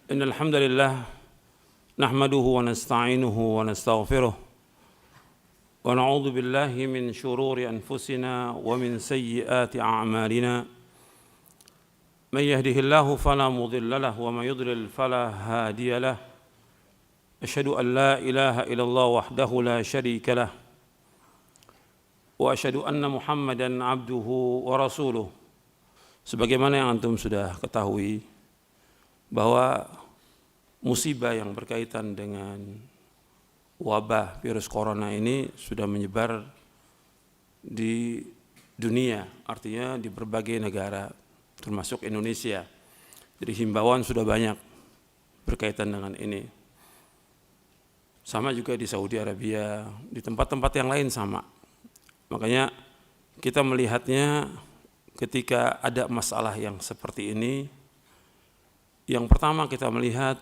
إن الحمد لله نحمده ونستعينه ونستغفره ونعوذ بالله من شرور أنفسنا ومن سيئات أعمالنا من يهده الله فلا مضل له ومن يضلل فلا هادي له أشهد أن لا إله إلا الله وحده لا شريك له وأشهد أن محمدا عبده ورسوله. Sebagaimana yang antum sudah ketahui bahwa musibah yang berkaitan dengan wabah virus corona ini sudah menyebar di dunia, artinya di berbagai negara termasuk Indonesia. Jadi himbauan sudah banyak berkaitan dengan ini. Sama juga di Saudi Arabia, di tempat-tempat yang lain sama. Makanya kita melihatnya ketika ada masalah yang seperti ini, yang pertama kita melihat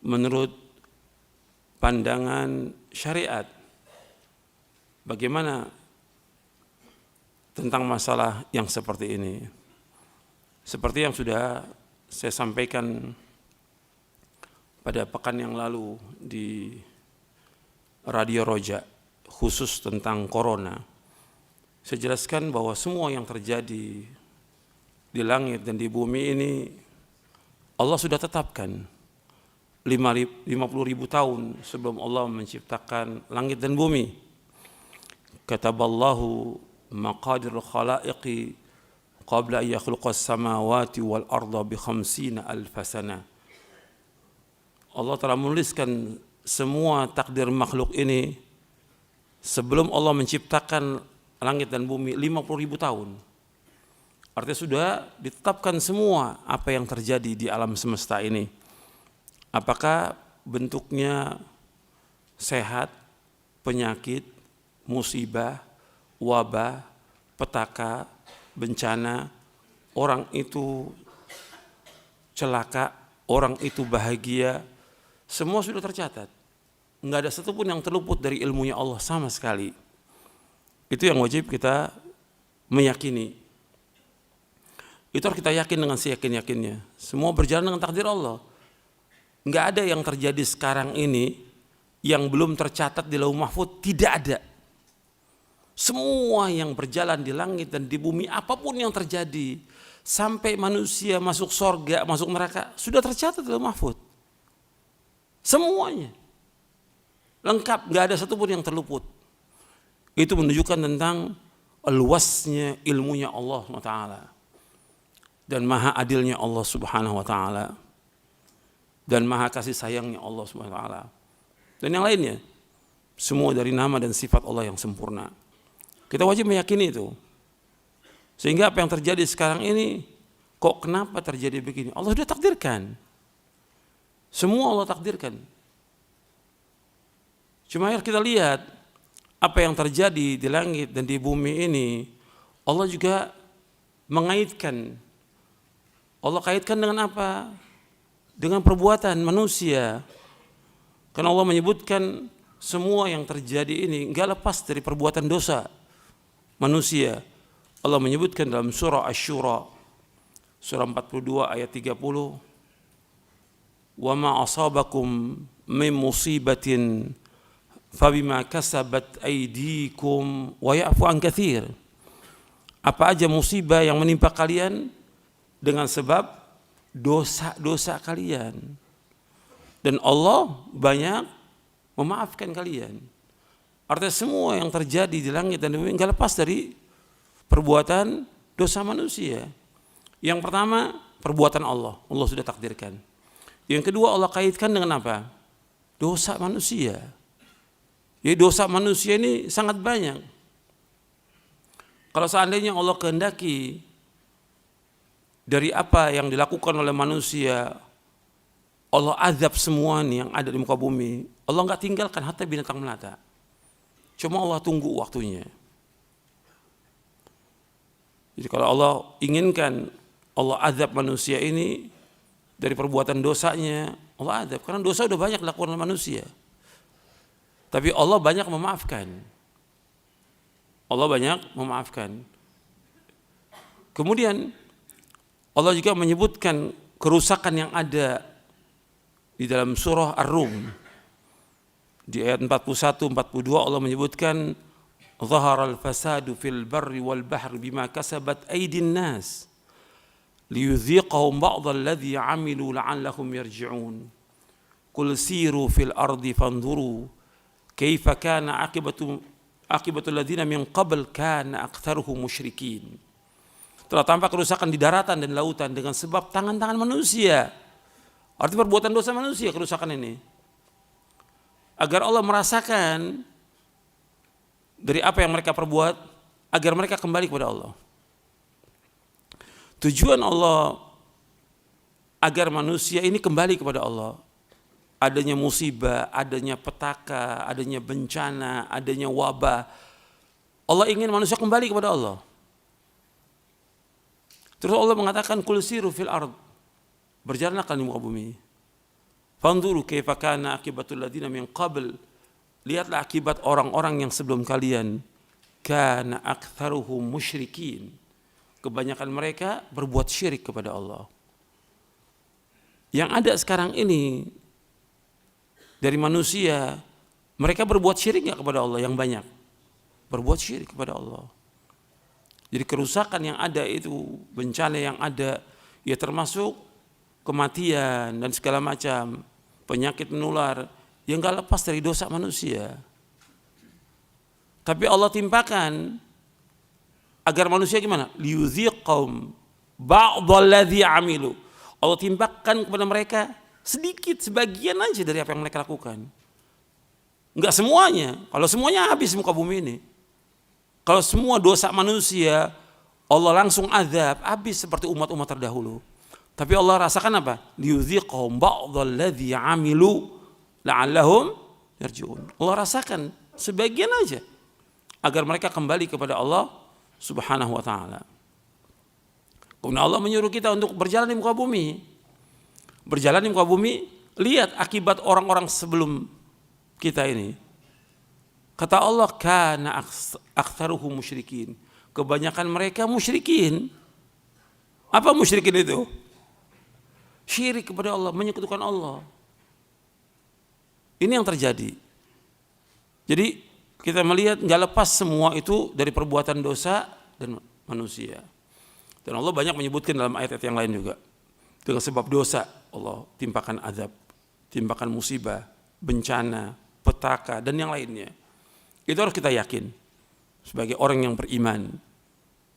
menurut pandangan syariat bagaimana tentang masalah yang seperti ini. Seperti yang sudah saya sampaikan pada pekan yang lalu di Radio Roja khusus tentang corona. Saya jelaskan bahwa semua yang terjadi di langit dan di bumi ini Allah sudah tetapkan 50.000 tahun sebelum Allah menciptakan langit dan bumi. Kataballahu maqadirul khalaiqi qabla an yakhluqas samawati wal arda bi 50,000 sana. Allah telah menuliskan semua takdir makhluk ini sebelum Allah menciptakan langit dan bumi 50.000 tahun. Artinya sudah ditetapkan semua apa yang terjadi di alam semesta ini. Apakah bentuknya sehat, penyakit, musibah, wabah, petaka, bencana, orang itu celaka, orang itu bahagia, semua sudah tercatat. Enggak ada satupun yang terluput dari ilmunya Allah sama sekali. Itu yang wajib kita meyakini. Itu harus kita yakin dengan seyakin-yakinnya. Semua berjalan dengan takdir Allah. Enggak ada yang terjadi sekarang ini yang belum tercatat di Lauh Mahfuz, tidak ada. Semua yang berjalan di langit dan di bumi, apapun yang terjadi, sampai manusia masuk surga, masuk neraka, sudah tercatat di Lauh Mahfuz. Semuanya. Lengkap, enggak ada satupun yang terluput. Itu menunjukkan tentang luasnya ilmunya Allah SWT. Dan maha adilnya Allah Subhanahu wa taala, dan maha kasih sayangnya Allah Subhanahu wa taala, dan yang lainnya, semua dari nama dan sifat Allah yang sempurna. Kita wajib meyakini itu. Sehingga apa yang terjadi sekarang ini, kok kenapa terjadi begini? Allah sudah takdirkan. Semua Allah takdirkan. Cuma harus kita lihat apa yang terjadi di langit dan di bumi ini, Allah juga mengaitkan. Allah kaitkan dengan apa? Dengan perbuatan manusia. Karena Allah menyebutkan semua yang terjadi ini enggak lepas dari perbuatan dosa manusia. Allah menyebutkan dalam surah Asy-Syura, surah 42 ayat 30, "Wa ma asabakum min musibatin fabima kasabat aydikum wa ya'fu an katsir." Apa aja musibah yang menimpa kalian dengan sebab dosa-dosa kalian, dan Allah banyak memaafkan kalian. Artinya semua yang terjadi di langit dan bumi enggak lepas dari perbuatan dosa manusia. Yang pertama, perbuatan Allah sudah takdirkan. Yang kedua, Allah kaitkan dengan apa? Dosa manusia. Jadi dosa manusia ini sangat banyak. Kalau seandainya Allah kehendaki dari apa yang dilakukan oleh manusia, Allah azab semua nih yang ada di muka bumi. Allah enggak tinggalkan hatta binatang melata. Cuma Allah tunggu waktunya. Jadi kalau Allah inginkan Allah azab manusia ini dari perbuatan dosanya, Allah azab. Karena dosa udah banyak dilakukan oleh manusia. Tapi Allah banyak memaafkan. Allah banyak memaafkan. Kemudian Allah juga menyebutkan kerusakan yang ada di dalam surah Ar-Rum di ayat 41-42 Allah menyebutkan zaharal fasadu fil barri wal bahri bima kasabat aydin nas liyudhiqahum ba'dal ladzi 'amilu la'allahum yarji'un qul siru fil ardi fanzuru kaifa kana akibatul ladzina min qabl kana aktsaruhum musyrikin. Telah tampak kerusakan di daratan dan lautan dengan sebab tangan-tangan manusia. Artinya perbuatan dosa manusia kerusakan ini. Agar Allah merasakan dari apa yang mereka perbuat, agar mereka kembali kepada Allah. Tujuan Allah agar manusia ini kembali kepada Allah. Adanya musibah, adanya petaka, adanya bencana, adanya wabah. Allah ingin manusia kembali kepada Allah. Terus Allah mengatakan qul siru fil ard. Berjalanlah di muka bumi. Fanzuru kaifa kana akibatul ladzina min qabl. Lihatlah akibat orang-orang yang sebelum kalian. Kana aktsaruhum musyrikin. Kebanyakan mereka berbuat syirik kepada Allah. Yang ada sekarang ini dari manusia, mereka berbuat syirik nggak kepada Allah? Yang banyak berbuat syirik kepada Allah. Jadi kerusakan yang ada itu, bencana yang ada, ya termasuk kematian dan segala macam penyakit menular yang nggak lepas dari dosa manusia. Tapi Allah timpakan agar manusia gimana? Liyudhiqahum ba'dal ladzi 'amilu. Allah timpakan kepada mereka sedikit, sebagian aja dari apa yang mereka lakukan. Enggak semuanya. Kalau semuanya habis muka bumi ini. Kalau semua dosa manusia Allah langsung azab, habis seperti umat-umat terdahulu. Tapi Allah rasakan apa? Liyudhiqahum ba'dal ladzi 'amilu la'allahum yarji'un. Allah rasakan sebagian aja agar mereka kembali kepada Allah Subhanahu wa taala. Kemudian Allah menyuruh kita untuk berjalan di muka bumi. Berjalan di muka bumi, lihat akibat orang-orang sebelum kita ini. Kata Allah, kana aktsaruhum musyrikin. Kebanyakan mereka musyrikin. Apa musyrikin itu? Syirik kepada Allah, menyekutukan Allah. Ini yang terjadi. Jadi kita melihat nggak lepas semua itu dari perbuatan dosa dan manusia. Dan Allah banyak menyebutkan dalam ayat-ayat yang lain juga. Dengan sebab dosa Allah timpakan azab, timpakan musibah, bencana, petaka dan yang lainnya. Itu harus kita yakin sebagai orang yang beriman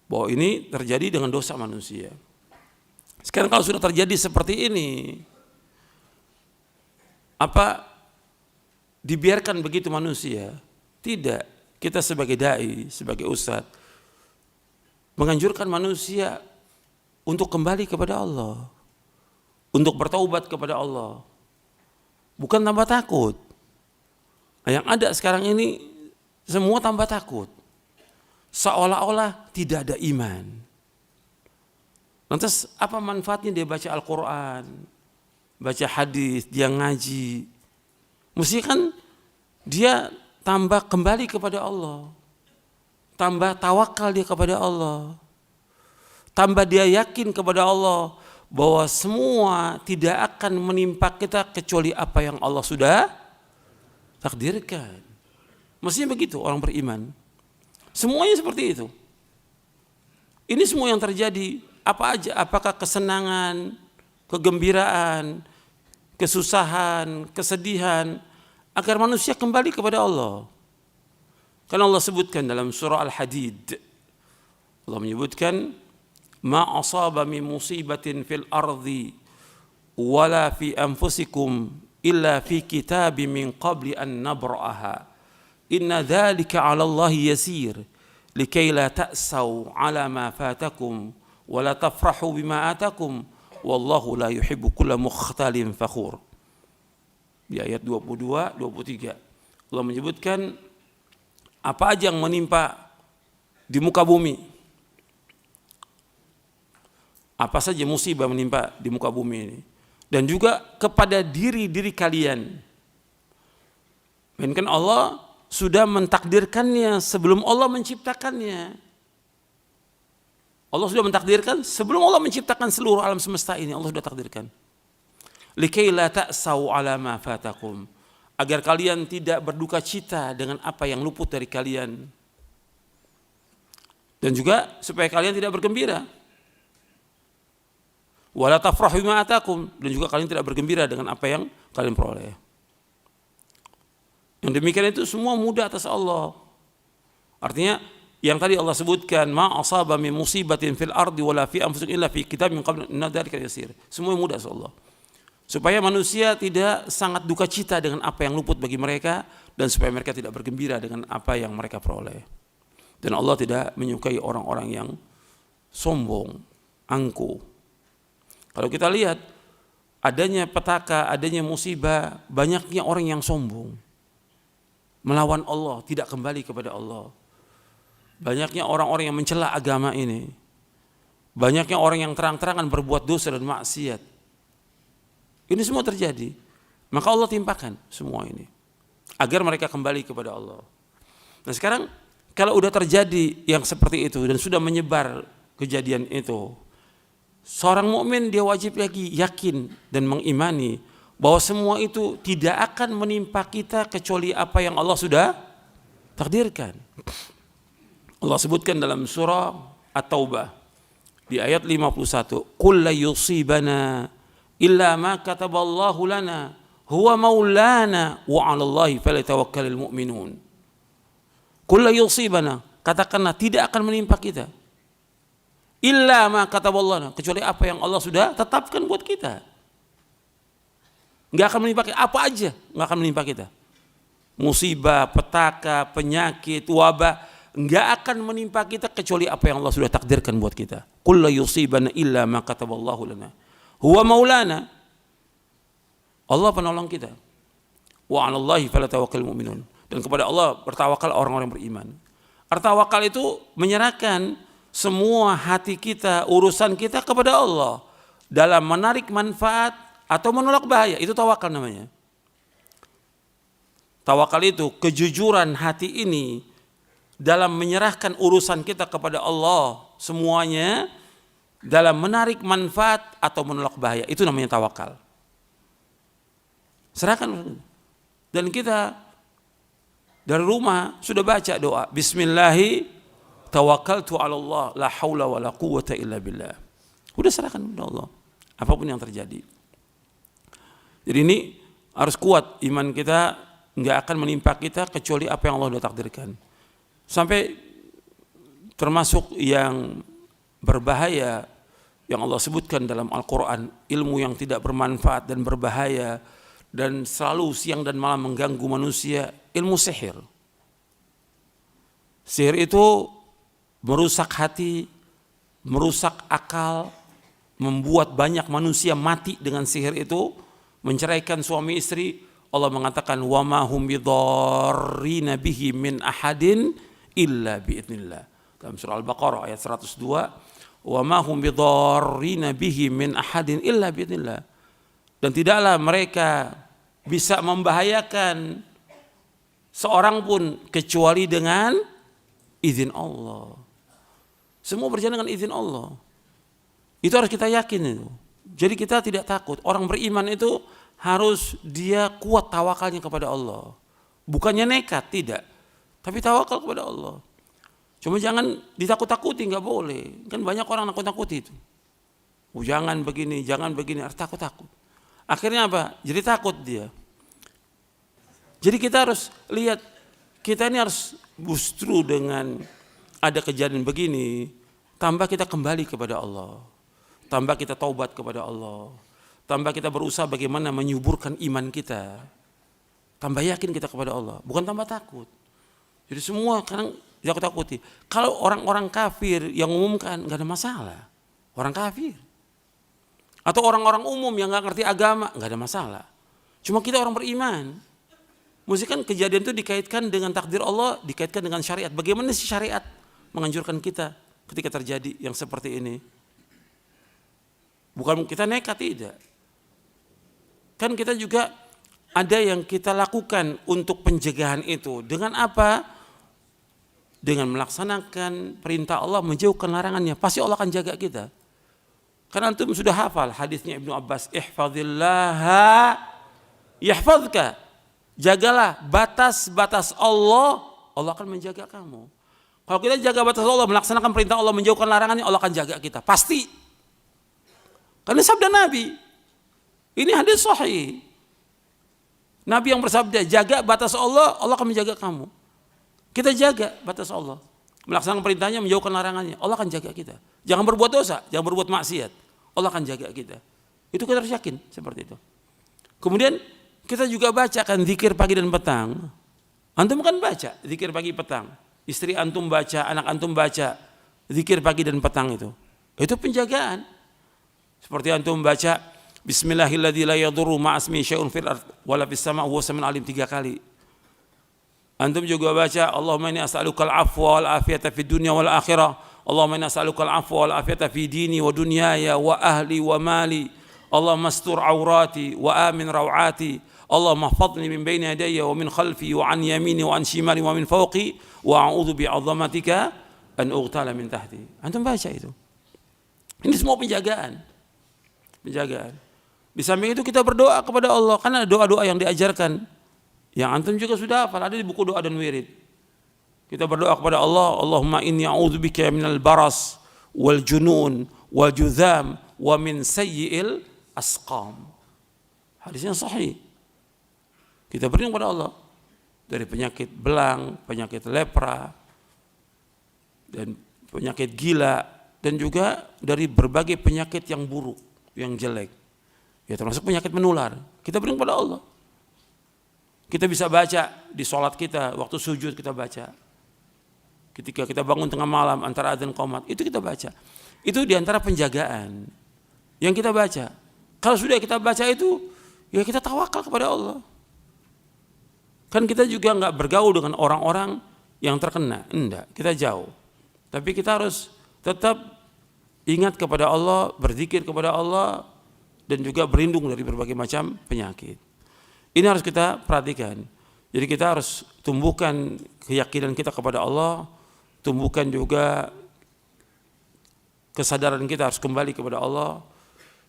bahwa ini terjadi dengan dosa manusia. Sekarang kalau sudah terjadi seperti ini, apa dibiarkan begitu manusia? Tidak. Kita sebagai dai, sebagai ustadz menganjurkan manusia untuk kembali kepada Allah. Untuk bertaubat kepada Allah. Bukan tambah takut. Nah, yang ada sekarang ini semua tambah takut. Seolah-olah tidak ada iman. Lantas apa manfaatnya dia baca Al-Quran, baca hadis, dia ngaji. Mesti kan dia tambah kembali kepada Allah. Tambah tawakal dia kepada Allah. Tambah dia yakin kepada Allah bahwa semua tidak akan menimpa kita kecuali apa yang Allah sudah takdirkan. Mestinya begitu orang beriman. Semuanya seperti itu. Ini semua yang terjadi, apa aja, apakah kesenangan, kegembiraan, kesusahan, kesedihan, agar manusia kembali kepada Allah. Karena Allah sebutkan dalam surah Al-Hadid, Allah menyebutkan ma asaba min musibatin fil ardi wala fi anfusikum illa fi kitabim min qabli an nabra'aha inna dzalika 'ala Allahi yasir likay la ta'sau 'ala ma fatakum wa la tafrahu bima atakum wallahu la yuhibbu kulla mukhtalin fakhur. Di ayat 22 23 Allah menyebutkan apa aja yang menimpa di muka bumi. Apa saja musibah menimpa di muka bumi ini. Dan juga kepada diri-diri kalian. Melainkan Allah sudah mentakdirkannya sebelum Allah menciptakannya. Allah sudah mentakdirkan sebelum Allah menciptakan seluruh alam semesta ini, Allah sudah takdirkan. Likai la ta'sau ala ma fatakum, agar kalian tidak berduka cita dengan apa yang luput dari kalian. Dan juga supaya kalian tidak bergembira. Wala tafrahu bima atakum, dan juga kalian tidak bergembira dengan apa yang kalian peroleh. Yang demikian itu semua mudah atas Allah. Artinya yang tadi Allah sebutkan, ma asaba min musibatin fil ardi wala fi anfusikum illa fi kitabin min qabl an dzalika yasir. Semua mudah atas Allah. Supaya manusia tidak sangat duka cita dengan apa yang luput bagi mereka, dan supaya mereka tidak bergembira dengan apa yang mereka peroleh. Dan Allah tidak menyukai orang-orang yang sombong, angkuh. Kalau kita lihat adanya petaka, adanya musibah, banyaknya orang yang sombong, melawan Allah, tidak kembali kepada Allah. Banyaknya orang-orang yang mencela agama ini. Banyaknya orang yang terang-terangan berbuat dosa dan maksiat. Ini semua terjadi. Maka Allah timpakan semua ini agar mereka kembali kepada Allah. Nah sekarang kalau udah terjadi yang seperti itu dan sudah menyebar kejadian itu, seorang mukmin dia wajib lagi yakin dan mengimani bahwa semua itu tidak akan menimpa kita kecuali apa yang Allah sudah takdirkan. Allah sebutkan dalam surah At-Taubah di ayat 51, "Qul la yusibana illa ma kataballahu lana huwa maulana wa 'alallahi falyatawakkalul mu'minun." Qul la yusibana, katakanlah tidak akan menimpa kita illa ma kataballahu lana, kecuali apa yang Allah sudah tetapkan buat kita. Enggak akan menimpa kita, apa aja enggak akan menimpa kita. Musibah, petaka, penyakit, wabah enggak akan menimpa kita kecuali apa yang Allah sudah takdirkan buat kita. Qul la yusibana illa ma kataballahu lana huwa maulana, Allah penolong kita. Wa 'alallahi falyatawakkalul mu'minun, dan kepada Allah bertawakal orang-orang beriman. Tawakal itu menyerahkan semua hati kita, urusan kita kepada Allah dalam menarik manfaat atau menolak bahaya. Itu tawakal namanya. Tawakal itu kejujuran hati ini dalam menyerahkan urusan kita kepada Allah semuanya, dalam menarik manfaat atau menolak bahaya. Itu namanya tawakal. Serahkan. Dan kita dari rumah sudah baca doa, Bismillahi tawakkaltu 'ala Allah la haula wala quwwata illa billah. Udah serahkan kepada Allah apapun yang terjadi. Jadi ini harus kuat iman kita, enggak akan menimpa kita kecuali apa yang Allah sudah takdirkan. Sampai termasuk yang berbahaya yang Allah sebutkan dalam Al-Quran, ilmu yang tidak bermanfaat dan berbahaya dan selalu siang dan malam mengganggu manusia, ilmu sihir. Sihir itu merusak hati, merusak akal, membuat banyak manusia mati dengan sihir itu, menceraikan suami istri. Allah mengatakan wa ma hum bidarrina bihi min ahadin illa biidznillah. Dalam surah Al-Baqarah ayat 102, wa ma hum bidarrina bihi min ahadin illa biidznillah. Dan tidaklah mereka bisa membahayakan seorang pun kecuali dengan izin Allah. Semua berjalan dengan izin Allah. Itu harus kita yakin itu. Jadi kita tidak takut. Orang beriman itu harus dia kuat tawakalnya kepada Allah. Bukannya nekat, tidak. Tapi tawakal kepada Allah. Cuma jangan ditakut-takuti, nggak boleh. Kan banyak orang nakut-nakuti itu. Oh, jangan begini, harus takut-takut. Akhirnya apa? Jadi takut dia. Jadi kita harus lihat, kita ini harus justru dengan ada kejadian begini, tambah kita kembali kepada Allah. Tambah kita taubat kepada Allah. Tambah kita berusaha bagaimana menyuburkan iman kita. Tambah yakin kita kepada Allah, bukan tambah takut. Jadi semua kadang takut-takuti. Kalau orang-orang kafir yang umumkan nggak ada masalah, orang kafir. Atau orang-orang umum yang nggak ngerti agama nggak ada masalah. Cuma kita orang beriman. Mesti kan kejadian itu dikaitkan dengan takdir Allah, dikaitkan dengan syariat. Bagaimana sih syariat menganjurkan kita ketika terjadi yang seperti ini? Bukan kita nekat, tidak. Kan kita juga ada yang kita lakukan untuk pencegahan itu. Dengan apa? dengan melaksanakan perintah Allah, menjauhkan larangannya, pasti Allah akan jaga kita. Karena antum sudah hafal hadisnya Ibnu Abbas, ihfazillaha yahfazka. Jagalah batas-batas Allah, Allah akan menjaga kamu. Kalau kita jaga batas Allah, melaksanakan perintah Allah, menjauhkan larangannya, Allah akan jaga kita, pasti. Karena sabda Nabi, ini hadis sahih. Nabi yang bersabda, jaga batas Allah, Allah akan menjaga kamu. Kita jaga batas Allah, melaksanakan perintahnya, menjauhkan larangannya, Allah akan jaga kita. Jangan berbuat dosa, jangan berbuat maksiat, Allah akan jaga kita. Itu kita harus yakin seperti itu. Kemudian kita juga bacakan zikir pagi dan petang. Antum kan baca zikir pagi petang, istri antum baca, anak antum baca zikir pagi dan petang itu penjagaan. Seperti antum baca Bismillahirrahmanirrahim la yadurru ma'asmi syai'un fil ardh wala fis sama' huwa samiul alim 3 kali. Antum juga baca Allahumma inni as'alukal afwa wal afiyata fid dunya wal akhirah. Allahumma inni as'alukal afwa wal afiyata fi dini wa dunyaya wa ahli wa mali. Allahumma astur aurati wa amin rawati. Allahumma ihfazni min baini yadayya wa min khalfi wa an yamini wa an shimali wa min fawqi wa a'udzu bi'azamatika an ughtala min tahti. Antum baca itu. Ini semua penjagaan. Di samping itu kita berdoa kepada Allah, karena doa-doa yang diajarkan yang antum juga sudah hafal, ada di buku doa dan wirid. Kita berdoa kepada Allah, Allahumma inni a'udzubika minal baras wal junun wal juzam wa min sayyi'il asqam. Hadisnya sahih. Kita berdoa kepada Allah dari penyakit belang, penyakit lepra, dan penyakit gila, dan juga dari berbagai penyakit yang buruk, yang jelek. Ya termasuk penyakit menular. Kita berdoa kepada Allah. Kita bisa baca di sholat kita, waktu sujud kita baca. Ketika kita bangun tengah malam antara adzan qomat, itu kita baca. Itu diantara penjagaan yang kita baca. Kalau sudah kita baca itu, ya kita tawakal kepada Allah. Kan kita juga nggak bergaul dengan orang-orang yang terkena, enggak, kita jauh. Tapi kita harus tetap ingat kepada Allah, berzikir kepada Allah, dan juga berlindung dari berbagai macam penyakit. Ini harus kita perhatikan. Jadi kita harus tumbuhkan keyakinan kita kepada Allah, tumbuhkan juga kesadaran kita harus kembali kepada Allah,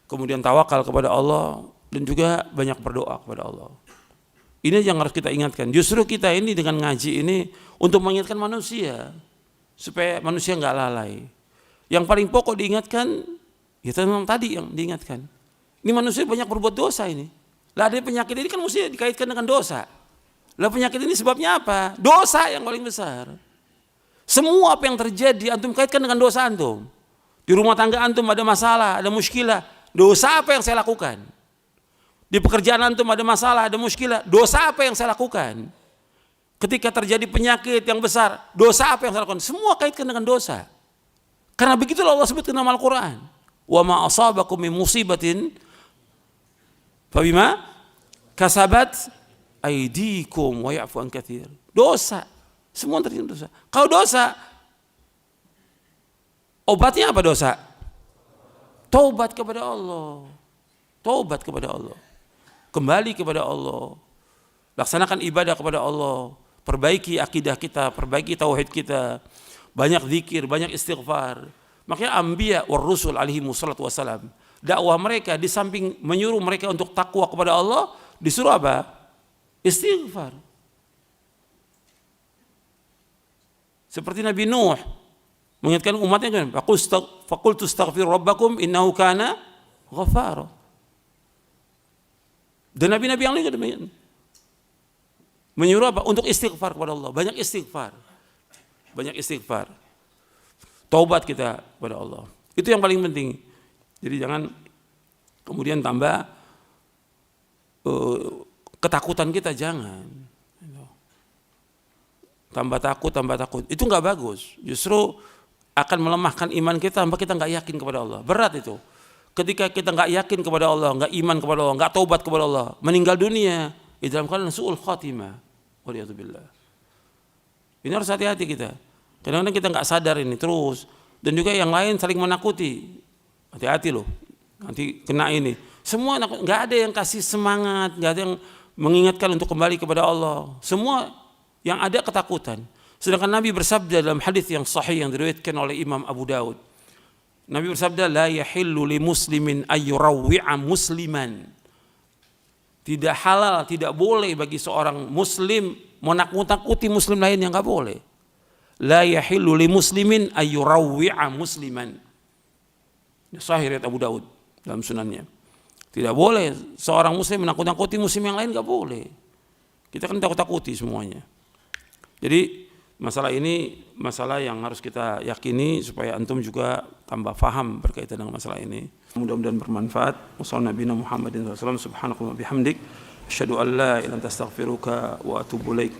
kemudian tawakal kepada Allah, dan juga banyak berdoa kepada Allah. Ini yang harus kita ingatkan. Justru kita ini dengan ngaji ini untuk mengingatkan manusia, supaya manusia nggak lalai. Yang paling pokok diingatkan, ya memang tadi yang diingatkan. Ini manusia banyak berbuat dosa ini. Lah ada penyakit ini kan mesti dikaitkan dengan dosa. Lah penyakit ini sebabnya apa? Dosa yang paling besar. Semua apa yang terjadi antum kaitkan dengan dosa antum. Di rumah tangga antum ada masalah, ada muskilah. Dosa apa yang saya lakukan? Di pekerjaan antum ada masalah, ada muskilah. Dosa apa yang saya lakukan? Ketika terjadi penyakit yang besar, dosa apa yang saya lakukan? Semua kaitkan dengan dosa. Karena begitulah Allah sebut dalam Al-Quran. Wa ma asabakum min musibatin fabima kasabat aydikum wa ya'fu an katsir. Dosa, semua terjadi dosa. Kalau dosa, obatnya apa dosa? Taubat kepada Allah. Taubat kepada Allah. Kembali kepada Allah. Laksanakan ibadah kepada Allah. Perbaiki akidah kita, perbaiki tauhid kita. Banyak zikir, banyak istighfar. Makanya anbiya war rusul alaihi wassalatu wassalam, dakwah mereka di samping menyuruh mereka untuk takwa kepada Allah, disuruh apa? Istighfar. Seperti Nabi Nuh mengingatkan umatnya kan, faqultu astaghfiru rabbakum innahu kana ghaffara. Dan nabi-nabi yang lain demikian. Menyuruh apa? Untuk istighfar kepada Allah, banyak istighfar. Banyak istighfar. Taubat kita kepada Allah. Itu yang paling penting. Jadi jangan kemudian tambah ketakutan kita, jangan. Tambah takut. Itu nggak bagus. Justru akan melemahkan iman kita, sampai kita nggak yakin kepada Allah. Berat itu. Ketika kita nggak yakin kepada Allah, nggak iman kepada Allah, nggak taubat kepada Allah, meninggal dunia, di dalam keadaan su'ul khatimah. Waliyadzubillah. Ini harus hati-hati kita. Kadang-kadang kita nggak sadar ini terus, dan juga yang lain saling menakuti. Hati-hati loh, nanti kena ini. Semua nggak ada yang kasih semangat, nggak ada yang mengingatkan untuk kembali kepada Allah. Semua yang ada ketakutan. Sedangkan Nabi bersabda dalam hadis yang sahih yang diriwayatkan oleh Imam Abu Daud. Nabi bersabda, la yahillu li muslimin ayyurawwi'a musliman. Tidak halal, tidak boleh bagi seorang muslim menakut-nakuti muslim lain, yang enggak boleh. La yahillu li muslimin ayyurawwi'a musliman. Sahih riwayat Abu Daud dalam sunannya. Tidak boleh seorang muslim menakut-nakuti muslim yang lain, enggak boleh. Kita kan takut-takuti semuanya. Jadi masalah ini masalah yang harus kita yakini supaya antum juga tambah faham berkaitan dengan masalah ini. Mudah-mudahan bermanfaat. Wassalamualaikum warahmatullahi wabarakatuh. Subhanakallahumma bihamdik, asyhadu an la ilaha illa anta astaghfiruka wa atubu ilaik.